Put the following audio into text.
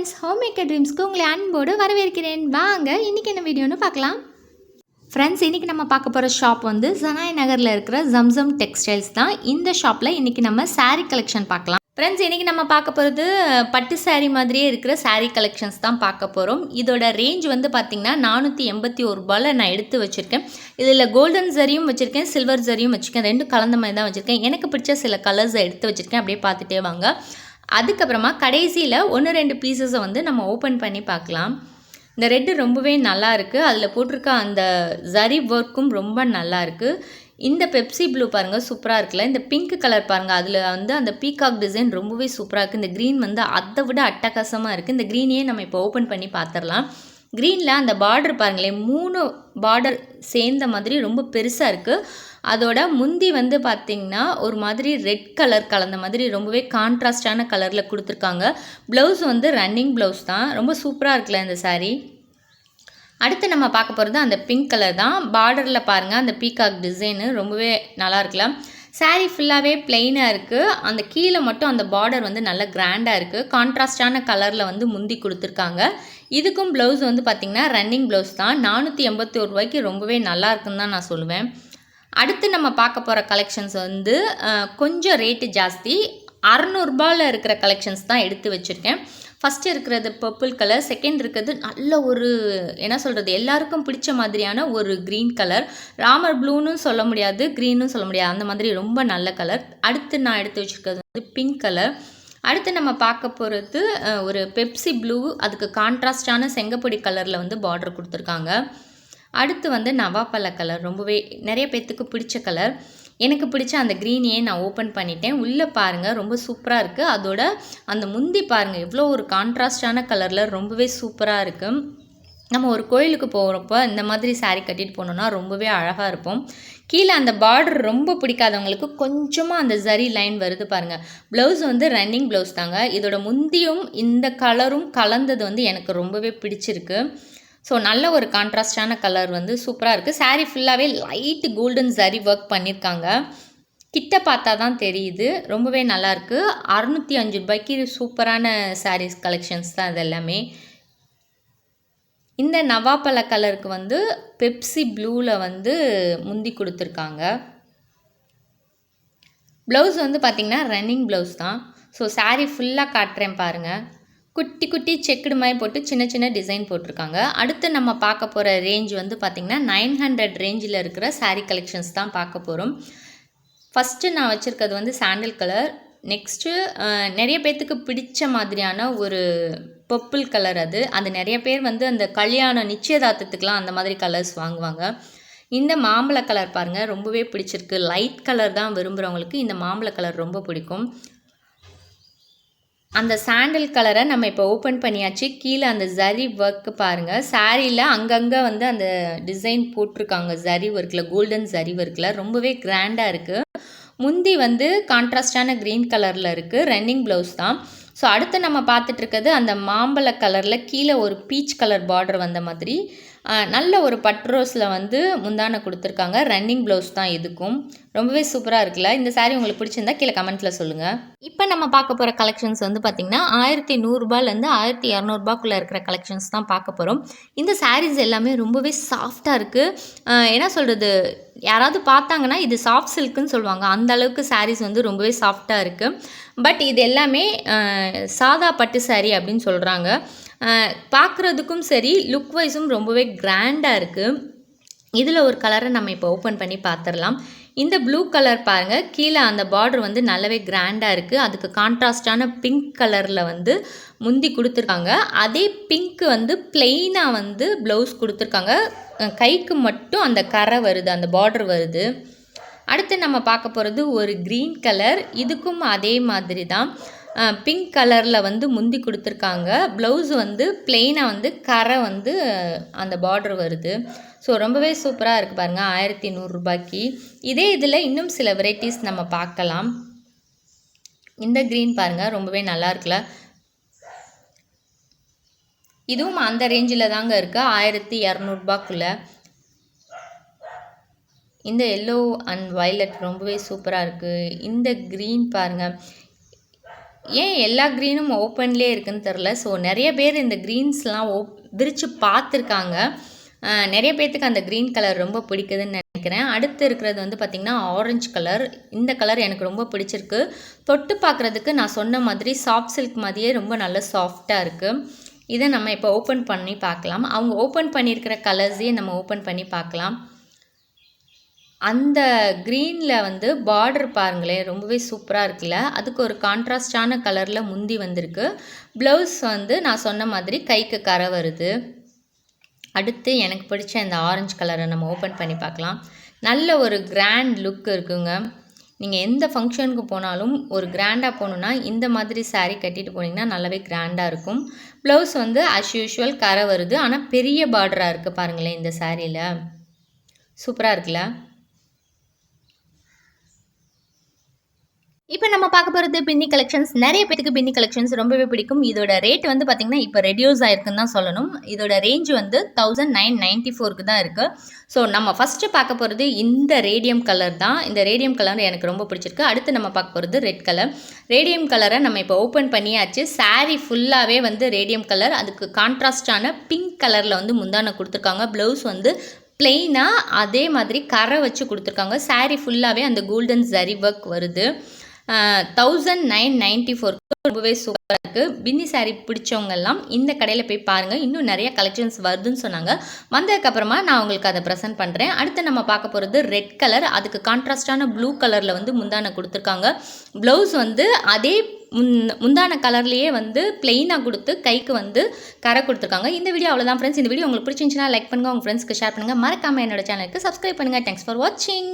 Friends, home maker ட்ரீம்ஸ்க்கு உங்களை அன்போடு வரவேற்கிறேன். வாங்க இன்றைக்கி என்ன வீடியோன்னு பார்க்கலாம். ஃப்ரெண்ட்ஸ், இன்றைக்கி நம்ம பார்க்க போகிற ஷாப் வந்து ஜனாய் நகரில் இருக்கிற ZAM ZAM டெக்ஸ்டைல்ஸ் தான். இந்த ஷாப்பில் இன்றைக்கி நம்ம saree கலெக்ஷன் பார்க்கலாம். ஃப்ரெண்ட்ஸ், இன்றைக்கி நம்ம பார்க்க போகிறது பட்டு saree மாதிரியே இருக்கிற saree கலெக்ஷன்ஸ் தான் பார்க்க போகிறோம். இதோட ரேஞ்ச் வந்து பார்த்திங்கன்னா 481 ரூபாயில் நான் எடுத்து வச்சுருக்கேன். இதில் கோல்டன் ஜரியும் வச்சுருக்கேன், சில்வர் ஜரியும் வச்சுருக்கேன். ரெண்டும் கலந்த மாதிரி தான் வச்சுருக்கேன். எனக்கு பிடிச்ச சில கலர்ஸை எடுத்து வச்சுருக்கேன். அப்படியே பார்த்துட்டே வாங்க. அதுக்கப்புறமா கடைசியில் 1-2 பீசஸை வந்து நம்ம ஓப்பன் பண்ணி பார்க்கலாம். இந்த ரெட்டு ரொம்பவே நல்லா இருக்குது. அதில் போட்டிருக்க அந்த ஜரி ஒர்க்கும் ரொம்ப நல்லா இருக்குது. இந்த பெப்சி ப்ளூ பாருங்கள், சூப்பராக இருக்குல்ல. இந்த பிங்க் கலர் பாருங்கள், அதில் வந்து அந்த பீகாக் டிசைன் ரொம்பவே சூப்பராக இருக்குது. இந்த க்ரீன் வந்து அதை விட அட்டகாசமாக இருக்குது. இந்த க்ரீனையே நம்ம இப்போ ஓப்பன் பண்ணி பார்த்துடலாம். க்ரீனில் அந்த பார்டர் பாருங்களேன், 3 பார்டர் சேர்ந்த மாதிரி ரொம்ப பெருசாக இருக்குது. அதோட முந்தி வந்து பார்த்திங்கன்னா ஒரு மாதிரி ரெட் கலர் கலந்த மாதிரி ரொம்பவே கான்ட்ராஸ்டான கலரில் கொடுத்துருக்காங்க. ப்ளவுஸ் வந்து ரன்னிங் ப்ளவுஸ் தான். ரொம்ப சூப்பராக இருக்குல்ல இந்த சாரீ. அடுத்து நம்ம பார்க்க போகிறது அந்த பிங்க் கலர் தான். பார்டரில் பாருங்கள், அந்த பீகாக் டிசைனு ரொம்பவே நல்லா இருக்குல்ல. சாரீ ஃபுல்லாகவே பிளெயினாக இருக்குது. அந்த கீழே மட்டும் அந்த பார்டர் வந்து நல்லா கிராண்டாக இருக்குது. கான்ட்ராஸ்டான கலரில் வந்து முந்தி கொடுத்துருக்காங்க. இதுக்கும் ப்ளவுஸ் வந்து பார்த்திங்கன்னா ரன்னிங் ப்ளவுஸ் தான். 481 ரூபாய்க்கு ரொம்பவே நல்லா இருக்குன்னு தான் நான் சொல்லுவேன். அடுத்து நம்ம பார்க்க போகிற கலெக்ஷன்ஸ் வந்து கொஞ்சம் ரேட்டு ஜாஸ்தி. 600 ரூபாயில் இருக்கிற கலெக்ஷன்ஸ் தான் எடுத்து வச்சுருக்கேன். ஃபஸ்ட்டு இருக்கிறது பர்பிள் கலர், செகண்ட் இருக்கிறது நல்ல ஒரு என்ன சொல்கிறது, எல்லாருக்கும் பிடிச்ச மாதிரியான ஒரு க்ரீன் கலர். ராமர் ப்ளூன்னு சொல்ல முடியாது, க்ரீனும் சொல்ல முடியாது, அந்த மாதிரி ரொம்ப நல்ல கலர். அடுத்து நான் எடுத்து வச்சுருக்கிறது வந்து பிங்க் கலர். அடுத்து நம்ம பார்க்க போகிறது ஒரு பெப்சி ப்ளூ, அதுக்கு கான்ட்ராஸ்டான செங்கப்பொடி கலரில் வந்து பார்டர் கொடுத்துருக்காங்க. அடுத்து வந்து நவாப்பழ கலர், ரொம்பவே நிறைய பேர்த்துக்கு பிடிச்ச கலர். எனக்கு பிடிச்ச அந்த க்ரீனையே நான் ஓப்பன் பண்ணிட்டேன். உள்ளே பாருங்கள், ரொம்ப சூப்பராக இருக்குது. அதோட அந்த முந்தி பாருங்கள், எவ்வளோ ஒரு கான்ட்ராஸ்டான கலரில் ரொம்பவே சூப்பராக இருக்குது. நம்ம ஒரு கோயிலுக்கு போகிறப்போ இந்த மாதிரி சாரீ கட்டிட்டு போனோன்னா ரொம்பவே அழகாக இருப்போம். கீழே அந்த பார்டர் ரொம்ப பிடிக்காதவங்களுக்கு கொஞ்சமாக அந்த ஜரி லைன் வருது பாருங்கள். ப்ளவுஸ் வந்து ரன்னிங் ப்ளவுஸ் தாங்க. இதோட முந்தியும் இந்த கலரும் கலந்தது வந்து எனக்கு ரொம்பவே பிடிச்சிருக்கு. ஸோ நல்ல ஒரு கான்ட்ராஸ்டான கலர் வந்து சூப்பராக இருக்குது. சாரீ ஃபுல்லாகவே லைட் கோல்டன் ஜரி ஒர்க் பண்ணியிருக்காங்க. கிட்ட பார்த்தா தான் தெரியுது, ரொம்பவே நல்லாயிருக்கு. 605 ரூபாய்க்கு சூப்பரான சாரீஸ் கலெக்ஷன்ஸ் தான் இது எல்லாமே. இந்த நவாப்பழ கலருக்கு வந்து பெப்சி ப்ளூவில் வந்து முந்தி கொடுத்துருக்காங்க. ப்ளவுஸ் வந்து பார்த்திங்கன்னா ரன்னிங் ப்ளவுஸ் தான். ஸோ சாரீ ஃபுல்லாக காட்டுறேன் பாருங்கள். குட்டி குட்டி செக்குடு மாதிரி போட்டு சின்ன சின்ன டிசைன் போட்டிருக்காங்க. அடுத்து நம்ம பார்க்க போகிற ரேஞ்ச் வந்து பார்த்திங்கன்னா 900 ரேஞ்சில் இருக்கிற சாரீ கலெக்ஷன்ஸ் தான் பார்க்க போகிறோம். ஃபஸ்ட்டு நான் வச்சுருக்கிறது வந்து சாண்டில் கலர். நெக்ஸ்ட்டு நிறைய பேர்த்துக்கு பிடிச்ச மாதிரியான ஒரு பர்பிள் கலர். அது நிறைய பேர் வந்து அந்த கல்யாணம் நிச்சயதார்த்தத்துக்கெலாம் அந்த மாதிரி கலர்ஸ் வாங்குவாங்க. இந்த மாம்பழ கலர் பாருங்கள், ரொம்பவே பிடிச்சிருக்கு. லைட் கலர் தான் விரும்புகிறவங்களுக்கு இந்த மாம்பழ கலர் ரொம்ப பிடிக்கும். அந்த சாண்டில் கலரை நம்ம இப்போ ஓப்பன் பண்ணியாச்சு. கீழே அந்த ஜரி ஒர்க்கு பாருங்கள். சாரியில் அங்கங்கே வந்து அந்த டிசைன் போட்டிருக்காங்க ஜரி ஒர்க்கில், கோல்டன் ஜரி ஒர்க்கில் ரொம்பவே கிராண்டாக இருக்குது. முந்தி வந்து கான்ட்ராஸ்டான க்ரீன் கலரில் இருக்குது. ரன்னிங் ப்ளவுஸ் தான். ஸோ அடுத்து நம்ம பார்த்துட்ருக்கிறது அந்த மாம்பழ கலரில் கீழே ஒரு பீச் கலர் பார்டர் வந்த மாதிரி நல்ல ஒரு பட்ரோஸில் வந்து முந்தானை கொடுத்துருக்காங்க. ரன்னிங் ப்ளவுஸ் தான் இதுக்கும். ரொம்பவே சூப்பராக இருக்குல்ல. இந்த சாரீ உங்களுக்கு பிடிச்சிருந்தா கீழே கமெண்ட்டில் சொல்லுங்கள். இப்போ நம்ம பார்க்க போகிற கலெக்ஷன்ஸ் வந்து பார்த்திங்கன்னா 1100 ரூபாயிலேருந்து 1200 ரூபாய்க்குள்ளே இருக்கிற கலெக்ஷன்ஸ் தான் பார்க்க போகிறோம். இந்த சாரீஸ் எல்லாமே ரொம்பவே சாஃப்டாக இருக்குது. என்ன சொல்கிறது, யாராவது பார்த்தாங்கன்னா இது சாஃப்ட் சில்க்குன்னு சொல்லுவாங்க. அந்த அளவுக்கு சாரீஸ் வந்து ரொம்பவே சாஃப்டாக இருக்குது. பட் இது எல்லாமே சாதா பட்டு சாரீ அப்படின்னு சொல்கிறாங்க. பார்க்குறதுக்கும் சரி, லுக் வைஸும் ரொம்பவே கிராண்டாக இருக்குது. இதில் ஒரு கலரை நம்ம இப்போ ஓப்பன் பண்ணி பார்த்துடலாம். இந்த ப்ளூ கலர் பாருங்கள், கீழே அந்த பார்டர் வந்து நல்லாவே கிராண்டாக இருக்குது. அதுக்கு கான்ட்ராஸ்டான பிங்க் கலரில் வந்து முந்தி கொடுத்துருக்காங்க. அதே பிங்க் வந்து பிளெயினாக வந்து ப்ளவுஸ் கொடுத்துருக்காங்க. கைக்கு மட்டும் அந்த கரை வருது, அந்த பார்டர் வருது. அடுத்து நம்ம பார்க்க போகிறது ஒரு க்ரீன் கலர். இதுக்கும் அதே மாதிரி தான் பிங்க் கலரில் வந்து முந்தி கொடுத்துருக்காங்க. ப்ளவுஸ் வந்து பிளெயினாக வந்து கரை வந்து அந்த பார்டர் வருது. ஸோ ரொம்பவே சூப்பராக இருக்குது பாருங்கள், 1100 ரூபாய்க்கு. இதே இதில் இன்னும் சில வெரைட்டிஸ் நம்ம பார்க்கலாம். இந்த க்ரீன் பாருங்கள், ரொம்பவே நல்லா இருக்குல்ல. இதுவும் அந்த ரேஞ்சில் தாங்க இருக்குது, 1200 ரூபாய்க்குள்ளே. இந்த எல்லோ அண்ட் வயலட் ரொம்பவே சூப்பராக இருக்குது. இந்த க்ரீன் பாருங்கள், ஏன் எல்லா க்ரீனும் ஓப்பன்லேயே இருக்குதுன்னு தெரில. ஸோ நிறைய பேர் இந்த க்ரீன்ஸ்லாம் விரித்து பார்த்துருக்காங்க. நிறைய பேர்த்துக்கு அந்த க்ரீன் கலர் ரொம்ப பிடிக்குதுன்னு நினைக்கிறேன். அடுத்து இருக்கிறது வந்து பார்த்திங்கன்னா ஆரஞ்சு கலர். இந்த கலர் எனக்கு ரொம்ப பிடிச்சிருக்கு. தொட்டு பார்க்குறதுக்கு நான் சொன்ன மாதிரி சாஃப்ட் சில்க் மாதிரியே ரொம்ப நல்ல சாஃப்டாக இருக்குது. இதை நம்ம இப்போ ஓப்பன் பண்ணி பார்க்கலாம். அவங்க ஓப்பன் பண்ணியிருக்கிற கலர்ஸையே நம்ம ஓப்பன் பண்ணி பார்க்கலாம். அந்த க்ரீனில் வந்து பார்டர் பாருங்களேன், ரொம்பவே சூப்பராக இருக்குல்ல. அதுக்கு ஒரு கான்ட்ராஸ்டான கலரில் முந்தி வந்திருக்கு. ப்ளவுஸ் வந்து நான் சொன்ன மாதிரி கைக்கு கரை வருது. அடுத்து எனக்கு பிடிச்ச இந்த ஆரஞ்சு கலரை நம்ம ஓப்பன் பண்ணி பார்க்கலாம். நல்ல ஒரு கிராண்ட் லுக் இருக்குங்க. நீங்கள் எந்த ஃபங்க்ஷனுக்கு போனாலும் ஒரு கிராண்டாக போகணுன்னா இந்த மாதிரி சாரீ கட்டிட்டு போனீங்கன்னா நல்லாவே கிராண்டாக இருக்கும். ப்ளவுஸ் வந்து ஆஸ் யூஷுவல் கரை வருது. ஆனால் பெரிய பார்டராக இருக்குது பாருங்களேன் இந்த சாரியில். சூப்பராக இருக்குல்ல. இப்போ நம்ம பார்க்க போகிறது பின்னி கலெக்ஷன்ஸ். நிறைய பேருக்கு பின்னி கலெக்ஷன்ஸ் ரொம்பவே பிடிக்கும். இதோட ரேட் வந்து பார்த்திங்கன்னா இப்போ ரெடியூஸ் ஆகிருக்குன்னு தான் சொல்லணும். இதோட ரேஞ்ச் வந்து 1994க்கு தான் இருக்குது. ஸோ நம்ம ஃபஸ்ட்டு பார்க்க போகிறது இந்த ரேடியம் கலர் தான். இந்த ரேடியம் கலர் எனக்கு ரொம்ப பிடிச்சிருக்கு. அடுத்து நம்ம பார்க்க போகிறது ரெட் கலர். ரேடியம் கலரை நம்ம இப்போ ஓப்பன் பண்ணியாச்சு. சாரீ ஃபுல்லாகவே வந்து ரேடியம் கலர். அதுக்கு கான்ட்ராஸ்டான பிங்க் கலரில் வந்து முந்தானை கொடுத்துருக்காங்க. ப்ளவுஸ் வந்து பிளெயினாக அதே மாதிரி கரை வச்சு கொடுத்துருக்காங்க. சாரீ ஃபுல்லாகவே அந்த கோல்டன் ஜரி ஒர்க் வருது. 1994 ரொம்பவே சூப்பராக இருக்குது. பின்னி சாரீ பிடிச்சவங்கெல்லாம் இந்த கடையில் போய் பாருங்கள். இன்னும் நிறைய கலெக்ஷன்ஸ் வருதுன்னு சொன்னாங்க. வந்ததுக்கப்புறமா நான் உங்களுக்கு அதை ப்ரெசென்ட் பண்ணுறேன். அடுத்து நம்ம பார்க்க போகிறது ரெட் கலர். அதுக்கு கான்ட்ராஸ்டான ப்ளூ கலரில் வந்து முந்தானை கொடுத்துருக்காங்க. ப்ளவுஸ் வந்து அதே முந்தான கலர்லேயே வந்து பிளெயினாக கொடுத்து கைக்கு வந்து கரை கொடுத்துருக்காங்க. இந்த வீடியோ அவ்வளோதான் ஃப்ரெண்ட்ஸ். இந்த வீடியோ உங்களுக்கு பிடிச்சிருந்துச்சுன்னா லைக் பண்ணுங்கள், உங்கள் ஃப்ரெண்ட்ஸ்க்கு ஷேர் பண்ணுங்கள். மறக்காமல் என்னோட சேனலுக்கு சப்ஸ்கிரைப் பண்ணுங்கள். தேங்க்ஸ் ஃபார் வாட்சிங்.